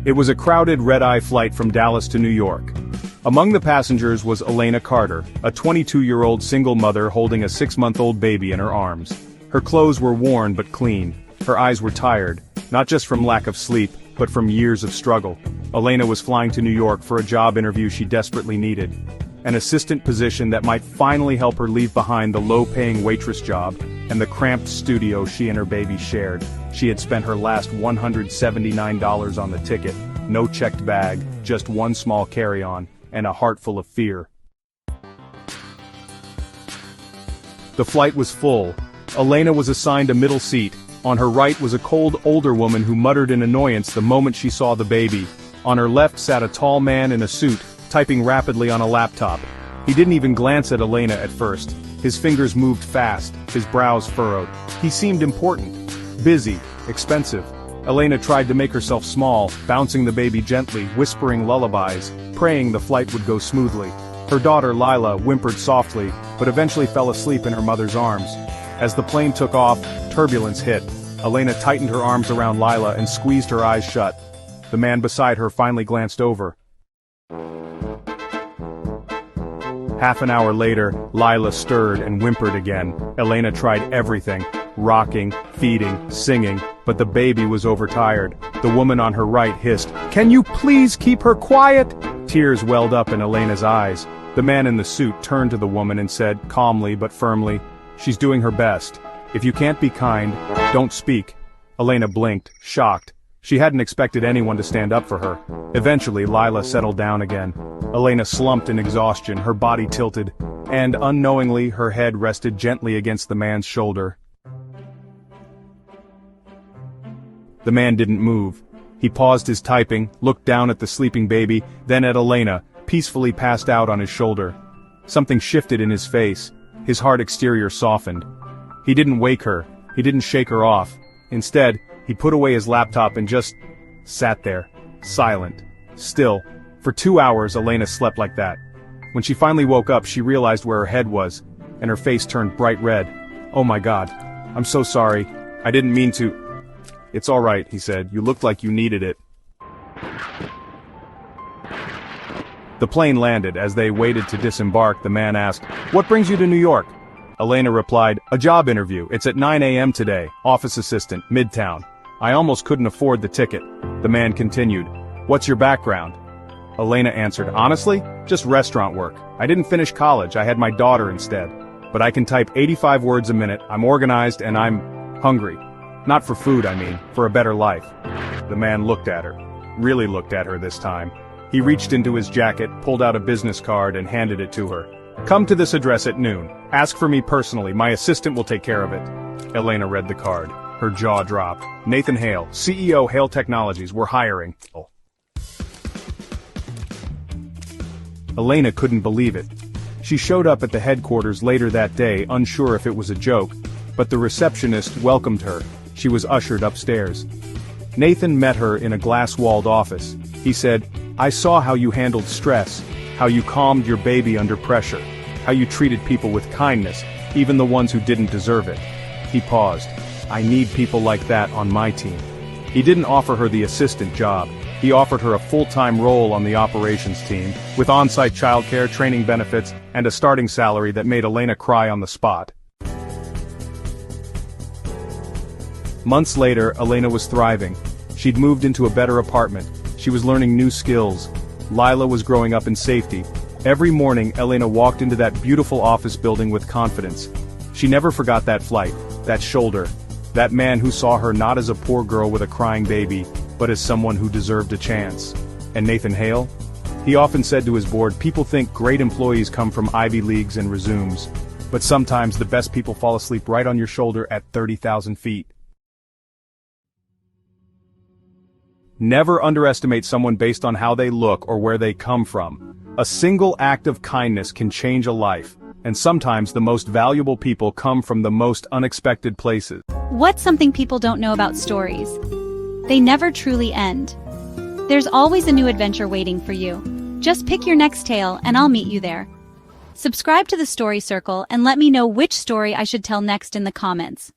It was a crowded red-eye flight from Dallas to New York. Among the passengers was Elena Carter, a 22-year-old single mother holding a 6-month-old baby in her arms. Her clothes were worn but clean. Her eyes were tired, not just from lack of sleep, but from years of struggle. Elena was flying to New York for a job interview she desperately needed. An assistant position that might finally help her leave behind the low-paying waitress job and the cramped studio she and her baby shared. She had spent her last $179 on the ticket, no checked bag, just one small carry-on, and a heart full of fear. The flight was full. Elena was assigned a middle seat. On her right was a cold older woman who muttered in annoyance the moment she saw the baby. On her left sat a tall man in a suit, typing rapidly on a laptop. He didn't even glance at Elena at first. His fingers moved fast, his brows furrowed. He seemed important, busy, expensive. Elena tried to make herself small, bouncing the baby gently, whispering lullabies, praying the flight would go smoothly. Her daughter Lila whimpered softly, but eventually fell asleep in her mother's arms. As the plane took off, turbulence hit. Elena tightened her arms around Lila and squeezed her eyes shut. The man beside her finally glanced over. Half an hour later, Lila stirred and whimpered again. Elena tried everything, rocking, feeding, singing, but the baby was overtired. The woman on her right hissed, "Can you please keep her quiet?" Tears welled up in Elena's eyes. The man in the suit turned to the woman and said, calmly but firmly, "She's doing her best. If you can't be kind, don't speak." Elena blinked, shocked. She hadn't expected anyone to stand up for her. Eventually, Lila settled down again. Elena slumped in exhaustion, her body tilted, and unknowingly her head rested gently against the man's shoulder. The man didn't move. He paused his typing, looked down at the sleeping baby, then at Elena, peacefully passed out on his shoulder. Something shifted in his face. His hard exterior softened. He didn't wake her. He didn't shake her off. Instead, he put away his laptop and just sat there, silent, still. For 2 hours, Elena slept like that. When she finally woke up, she realized where her head was, and her face turned bright red. "Oh my God. I'm so sorry. I didn't mean to." "It's all right," he said. "You looked like you needed it." The plane landed. As they waited to disembark, the man asked, "What brings you to New York?" Elena replied, "A job interview. It's at 9 a.m. today. Office assistant, Midtown. I almost couldn't afford the ticket." The man continued, "What's your background?" Elena answered, "Honestly, just restaurant work. I didn't finish college. I had my daughter instead. But I can type 85 words a minute. I'm organized and I'm hungry. Not for food, I mean, for a better life." The man looked at her. Really looked at her this time. He reached into his jacket, pulled out a business card and handed it to her. "Come to this address at noon. Ask for me personally. My assistant will take care of it." Elena read the card. Her jaw dropped. "Nathan Hale, CEO Hale Technologies. We're hiring." Elena couldn't believe it. She showed up at the headquarters later that day, unsure if it was a joke, but the receptionist welcomed her. She was ushered upstairs. Nathan met her in a glass-walled office. He said, "I saw how you handled stress, how you calmed your baby under pressure, how you treated people with kindness, even the ones who didn't deserve it." He paused. "I need people like that on my team." He didn't offer her the assistant job. He offered her a full-time role on the operations team, with on-site childcare, training benefits, and a starting salary that made Elena cry on the spot. Months later, Elena was thriving. She'd moved into a better apartment. She was learning new skills. Lila was growing up in safety. Every morning, Elena walked into that beautiful office building with confidence. She never forgot that flight, that shoulder, that man who saw her not as a poor girl with a crying baby, but as someone who deserved a chance. And Nathan Hale? He often said to his board, "People think great employees come from Ivy Leagues and resumes. But sometimes the best people fall asleep right on your shoulder at 30,000 feet. Never underestimate someone based on how they look or where they come from. A single act of kindness can change a life, and sometimes the most valuable people come from the most unexpected places. What's something people don't know about stories? They never truly end. There's always a new adventure waiting for you. Just pick your next tale and I'll meet you there. Subscribe to the Story Circle and let me know which story I should tell next in the comments.